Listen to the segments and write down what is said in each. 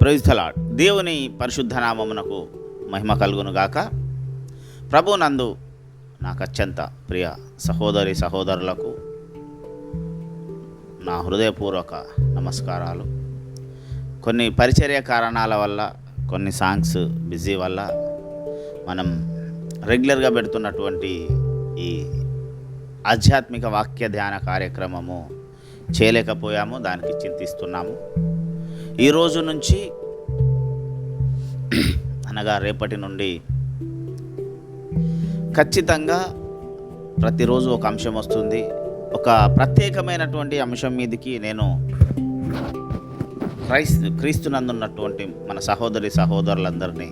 Praise the lord. దేవుని పరిశుద్ధ నామమునకు మహిమ కలుగును గాక. ప్రభునందు నాకు అత్యంత ప్రియ సహోదరి సహోదరులకు నా హృదయపూర్వక నమస్కారాలు. కొన్ని పరిచర్య కారణాల వల్ల, కొన్ని సాంగ్స్ బిజీ వల్ల మనం రెగ్యులర్గా పెడుతున్నటువంటి ఈ ఆధ్యాత్మిక వాక్య ధ్యాన కార్యక్రమము చేయలేకపోయాము. దానికి చింతిస్తున్నాము. ఈ రోజు నుంచి అనగా రేపటి నుండి ఖచ్చితంగా ప్రతిరోజు ఒక అంశం వస్తుంది. ఒక ప్రత్యేకమైనటువంటి అంశం మీదకి నేను క్రీస్తునందున్నటువంటి మన సహోదరి సహోదరులందరినీ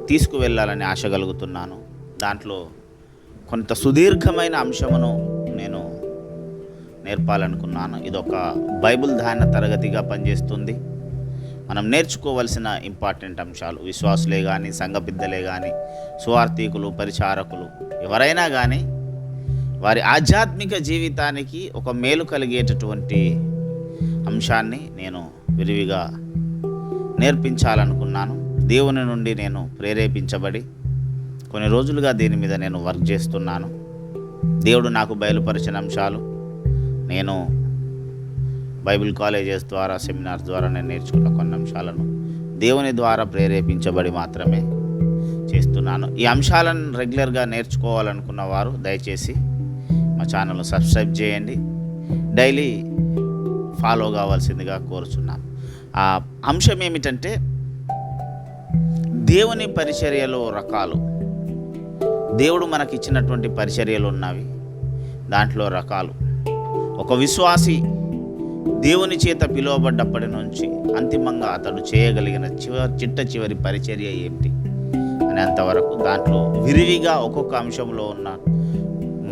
తీసుకువెళ్ళాలని ఆశ కలుగుతున్నాను. దాంట్లో కొంత సుదీర్ఘమైన అంశమును నేను నేర్పాలనుకున్నాను. ఇదొక బైబిల్ ధ్యాన తరగతిగా పనిచేస్తుంది. మనం నేర్చుకోవలసిన ఇంపార్టెంట్ అంశాలు, విశ్వాసులే కానీ, సంఘ పెద్దలే కానీ, సువార్థికులు, పరిచారకులు ఎవరైనా కానీ వారి ఆధ్యాత్మిక జీవితానికి ఒక మేలు కలిగేటటువంటి అంశాన్ని నేను విరివిగా నేర్పించాలనుకున్నాను. దేవుని నుండి నేను ప్రేరేపించబడి కొన్ని రోజులుగా దీని మీద నేను వర్క్ చేస్తున్నాను. దేవుడు నాకు బయలుపరిచిన అంశాలు నేను బైబిల్ కాలేజెస్ ద్వారా, సెమినార్స్ ద్వారా నేను నేర్చుకున్న కొన్ని అంశాలను దేవుని ద్వారా ప్రేరేపించబడి మాత్రమే చేస్తున్నాను. ఈ అంశాలను రెగ్యులర్గా నేర్చుకోవాలనుకున్న వారు దయచేసి మా ఛానల్ను సబ్స్క్రైబ్ చేయండి. డైలీ ఫాలో కావాల్సిందిగా కోరుచున్నాను. ఆ అంశం ఏమిటంటే దేవుని పరిచర్యలో రకాలు. దేవుడు మనకిచ్చినటువంటి పరిచర్యలు ఉన్నవి, దాంట్లో రకాలు. ఒక విశ్వాసి దేవుని చేత పిలువబడ్డప్పటి నుంచి అంతిమంగా అతడు చేయగలిగిన చిట్ట చివరి పరిచర్య ఏమిటి అనేంతవరకు దాంట్లో విరివిగా ఒక్కొక్క అంశంలో ఉన్న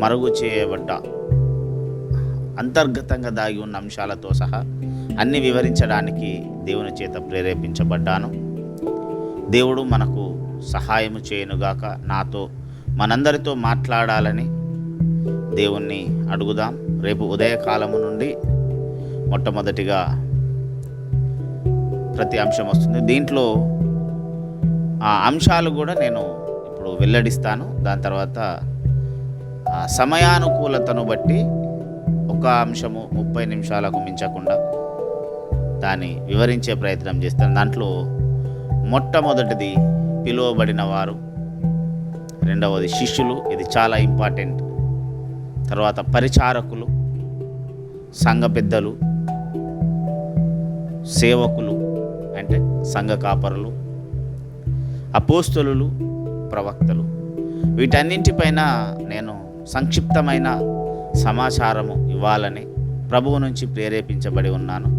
మరుగు చేయబడ్డ అంతర్గతంగా దాగి ఉన్న అంశాలతో సహా అన్ని వివరించడానికి దేవుని చేత ప్రేరేపించబడ్డాను. దేవుడు మనకు సహాయము చేయనుగాక. నాతో మనందరితో మాట్లాడాలని దేవుణ్ణి అడుగుదాం. రేపు ఉదయకాలము నుండి మొట్టమొదటిగా ప్రతి అంశం వస్తుంది. దీంట్లో ఆ అంశాలు కూడా నేను ఇప్పుడు వెల్లడిస్తాను. దాని తర్వాత సమయానుకూలతను బట్టి ఒక అంశము 30 నిమిషాలకు మించకుండా దాన్ని వివరించే ప్రయత్నం చేస్తాను. దాంట్లో మొట్టమొదటిది పిలువబడిన వారు, రెండవది శిష్యులు, ఇది చాలా ఇంపార్టెంట్. తర్వాత పరిచారకులు, సంఘ పెద్దలు, సేవకులు అంటే సంఘ కాపరులు, అపోస్తలులు, ప్రవక్తలు. వీటన్నింటిపైన నేను సంక్షిప్తమైన సమాచారము ఇవ్వాలని ప్రభువు నుంచి ప్రేరేపించబడి ఉన్నాను.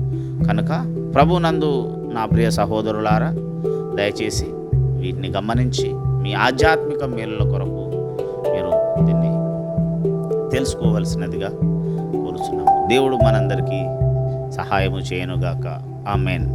కనుక ప్రభునందు నా ప్రియ సహోదరులారా, దయచేసి వీటిని గమనించి మీ ఆధ్యాత్మిక మేలుల కొరకు మీరు దీన్ని తెలుసుకోవలసినదిగా కోరుచున్నాము. దేవుడు మనందరికీ సహాయము చేయనుగాక. ఆమేన్.